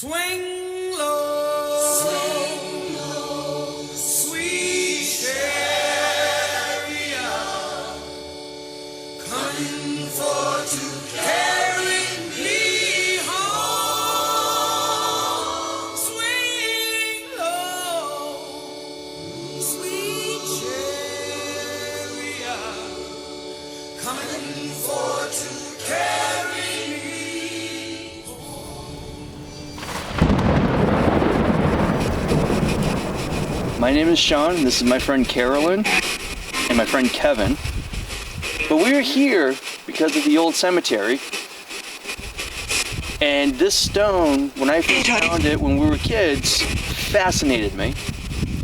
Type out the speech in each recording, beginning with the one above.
Swing low, sweet chariot, coming for to carry me home. Swing low, sweet chariot, coming for to carry me. My name is Sean, and this is my friend Carolyn and my friend Kevin. But we're here because of the old cemetery. And this stone, when I first found it when we were kids, fascinated me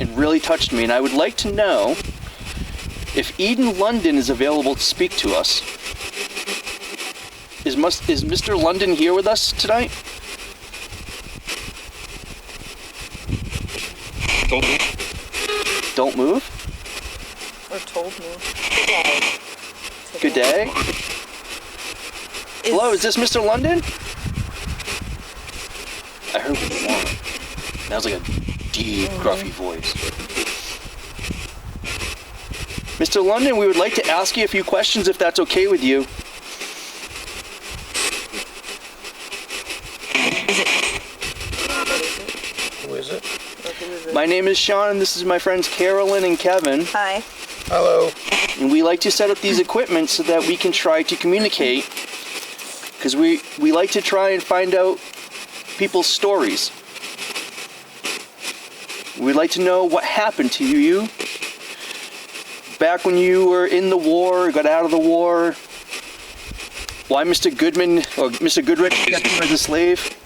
and really touched me. And I would like to know if Eden London is available to speak to us. Is Mr. London here with us tonight? Don't move? Or told me. Good day. Hello, is this Mr. London? I heard one. That was like a deep, gruffy voice. Mr. London, we would like to ask you a few questions if that's okay with you. Who is it? My name is Sean, and this is my friends Carolyn and Kevin. Hi. Hello. And we like to set up these equipment so that we can try to communicate, because we like to try and find out people's stories. We'd like to know what happened to you back when you were in the war, got out of the war, why Mr. Mr. Goodrich kept you as a slave.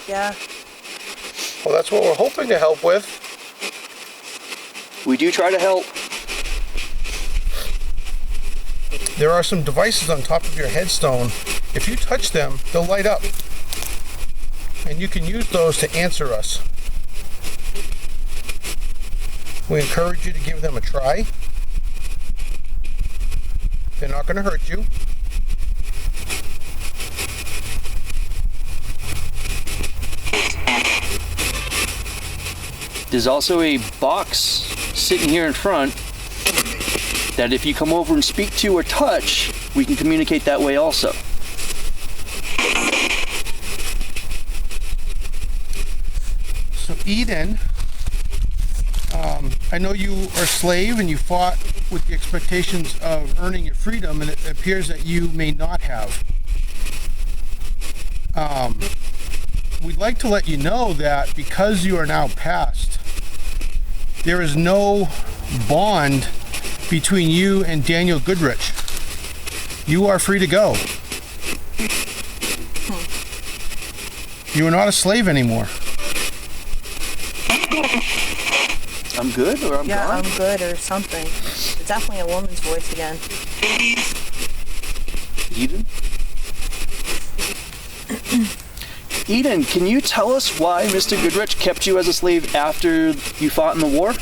Yeah. Well, that's what we're hoping to help with. We do try to help. There are some devices on top of your headstone. If you touch them, they'll light up. And you can use those to answer us. We encourage you to give them a try. They're not going to hurt you. There's also a box sitting here in front that if you come over and speak to or touch, we can communicate that way also. So Eden, I know you are a slave and you fought with the expectations of earning your freedom, and it appears that you may not have. We'd like to let you know that because you are now passed, there is no bond between you and Daniel Goodrich. You are free to go. You are not a slave anymore. I'm good, or I'm Yeah, gone? I'm good or something. It's definitely a woman's voice again. Eden? Eden, can you tell us why Mr. Goodrich kept you as a slave after you fought in the war?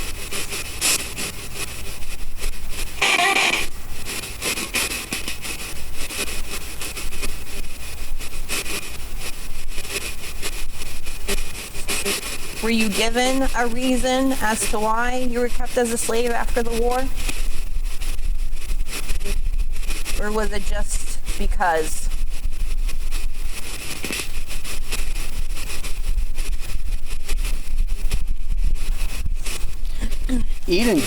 Were you given a reason as to why you were kept as a slave after the war? Or was it just because? Eden,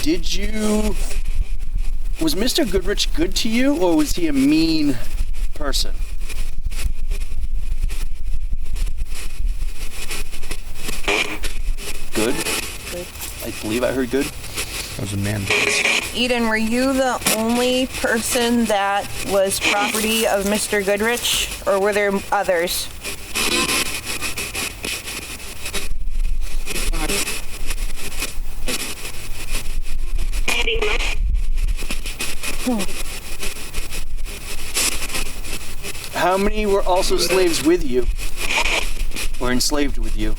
was Mr. Goodrich good to you, or was he a mean person? Good? Good. I believe I heard good. That was a man. Eden, were you the only person that was property of Mr. Goodrich, or were there others? How many were also slaves with you? Or enslaved with you?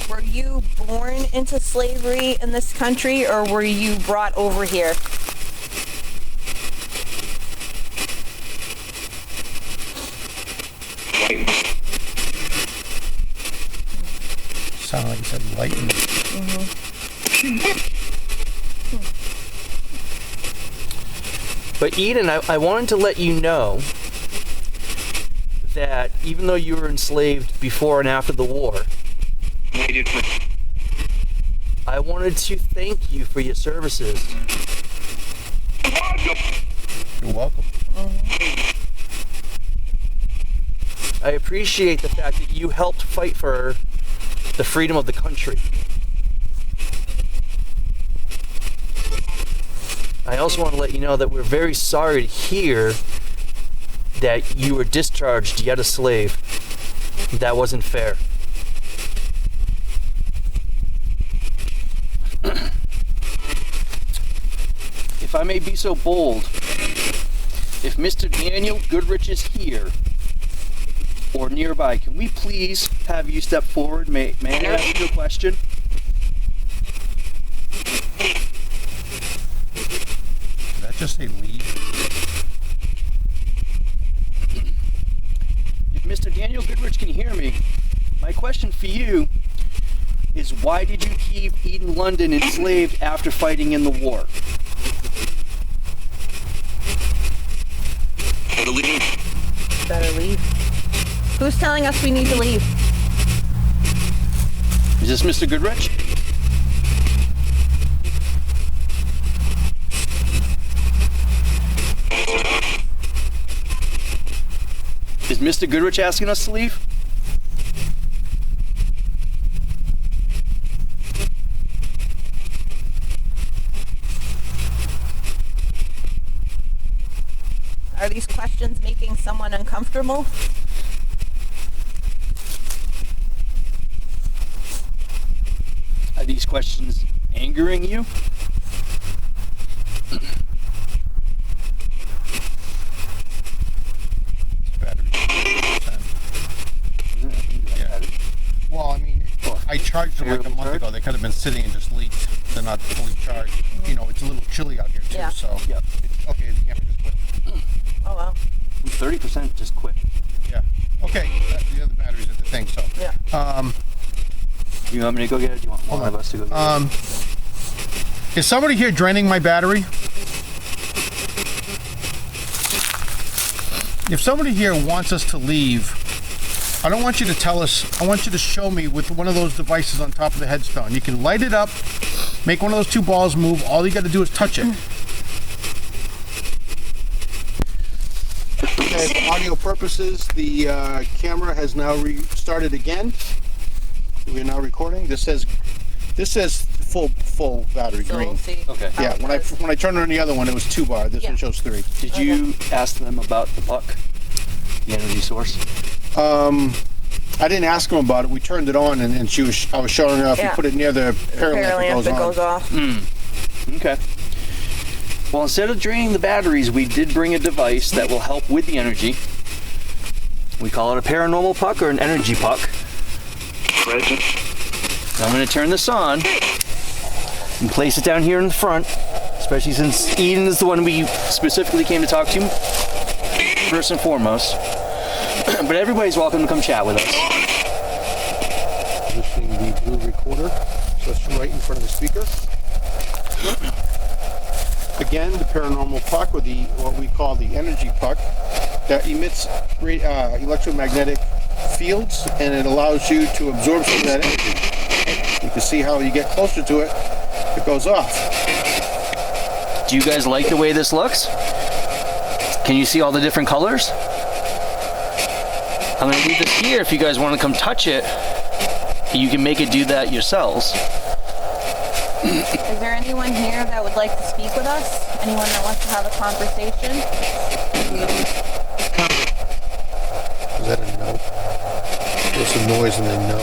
Were you born into slavery in this country, or were you brought over here? Sounded like you said lightning. But Eden, I wanted to let you know that even though you were enslaved before and after the war, I wanted to thank you for your services. You're welcome. I appreciate the fact that you helped fight for the freedom of the country. I also want to let you know that we're very sorry to hear that you were discharged yet a slave. That wasn't fair. If I may be so bold, if Mr. Daniel Goodrich is here or nearby, can we please have you step forward? May I ask you a question? Did that just say leave? If Mr. Daniel Goodrich can hear me, my question for you is, why did you keep Eden London enslaved after fighting in the war? Better leave. Who's telling us we need to leave? Is this Mr. Goodrich? Is Mr. Goodrich asking us to leave? Are these questions making someone uncomfortable? Are these questions angering you? Battery. Yeah. Well, I mean, I charged them like a month ago. They could have been sitting and just leaked. They're not fully charged. You know, it's a little chilly out here too, Yeah. so. Yep. Okay, the camera just quit. Oh well. 30% just quit. Yeah. Okay, the other batteries at the thing, so. Yeah. You want me to go get it? Do you want one of us to go get it? Is somebody here draining my battery? If somebody here wants us to leave, I don't want you to tell us, I want you to show me with one of those devices on top of the headstone. You can light it up, make one of those two balls move, all you got to do is touch it. Okay, for audio purposes, the camera has now restarted again. We are now recording. This says full battery So green. we'll see. Okay. how Yeah, it when I goes. turned on the other one, it was 2 bar. This Yeah. one shows 3. Did you ask them about the puck? The energy source? I didn't ask him about it. We turned it on, and I was showing her if you Yeah. put it near the parallel, Apparently, it if goes it on. goes off. Okay. Well, instead of draining the batteries, we did bring a device that will help with the energy. We call it a paranormal puck or an energy puck. Present. So I'm going to turn this on and place it down here in the front, especially since Eden is the one we specifically came to talk to first and foremost. But everybody's welcome to come chat with us. Positioning the blue recorder, so it's right in front of the speaker. Again, the paranormal puck, or what we call the energy puck, that emits electromagnetic fields, and it allows you to absorb some of that energy. You can see how you get closer to it, it goes off. Do you guys like the way this looks? Can you see all the different colors? I'm going to leave this here if you guys want to come touch it. You can make it do that yourselves. Is there anyone here that would like to speak with us? Anyone that wants to have a conversation? Is that a no? There's some noise and then no.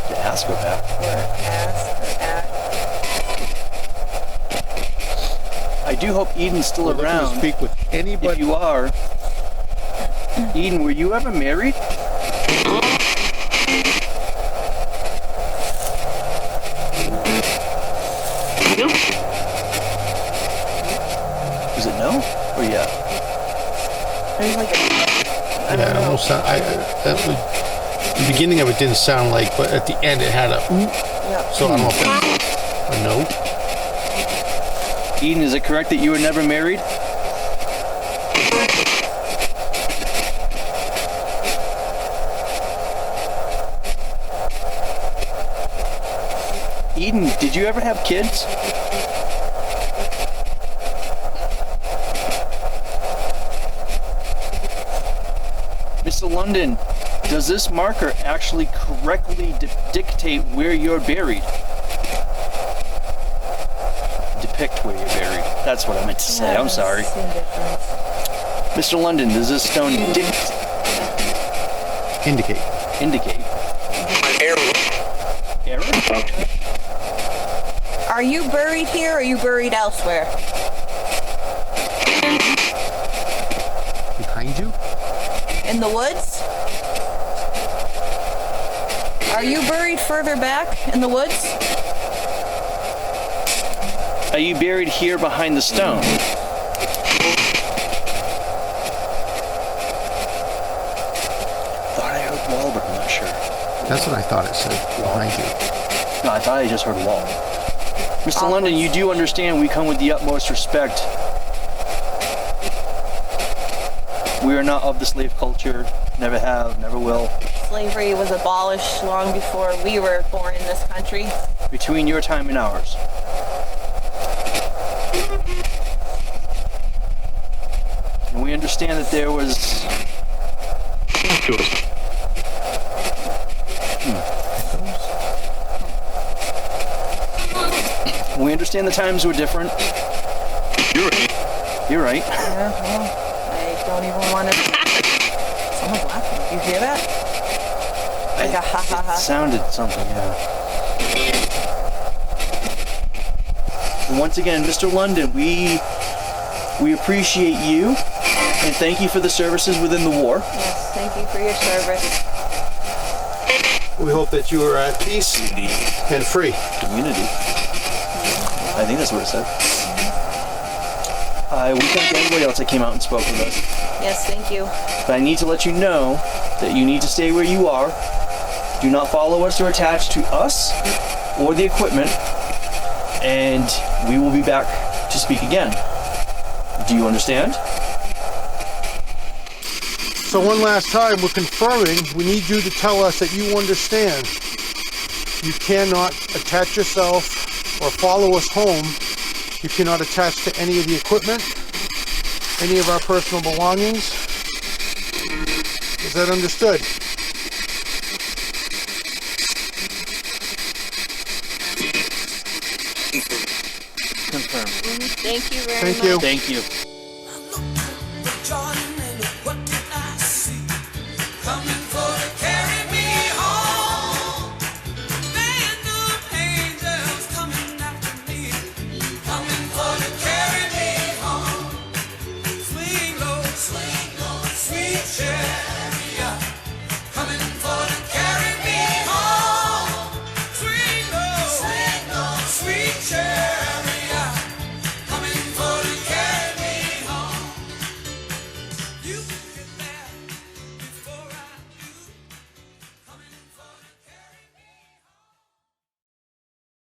To ask her back. Or ask or act? I do hope Eden's still We're looking to around. speak with If anybody. you are, Eden, were you ever married? No. Is it no or yeah? There's like a, Yeah, it almost sound, the beginning of it didn't sound like, but at the end it had a ooh. yeah. So I don't know if that's a no. Eden, is it correct that you were never married? Eden, did you ever have kids? Mr. London, does this marker actually correctly dictate where you're buried? Depict where you're buried. That's what I meant to say. I'm sorry. Same difference. Mr. London, does this stone Indicate. indicate? Error? Are you buried here or are you buried elsewhere? Behind you? In the woods? Are you buried further back in the woods? Are you buried here behind the stone? Thought I heard wall, but I'm not sure. That's what I thought it said. Behind you. No, I thought I just heard wall. Mr. London, you do understand we come with the utmost respect. We are not of the slave culture. Never have, never will. Slavery was abolished long before we were born in this country. Between your time and ours. And we understand that there was... We understand the times were different. You're right. You're right. Yeah, well, I don't even want to... Someone's laughing. You hear that? Like a ha ha ha. It sounded something, yeah. And once again, Mr. London, we appreciate you and thank you for the services within the war. Yes, thank you for your service. We hope that you are at peace and free. Community. I think that's what it said. We thank everybody else that came out and spoke with us. Yes, thank you. But I need to let you know that you need to stay where you are. Do not follow us or attach to us or the equipment. And we will be back to speak again. Do you understand? So one last time, we're confirming we need you to tell us that you understand. You cannot attach yourself or follow us home. You cannot attach to any of the equipment, any of our personal belongings. Is that understood? Confirm. Thank you very Thank much. you. Thank you.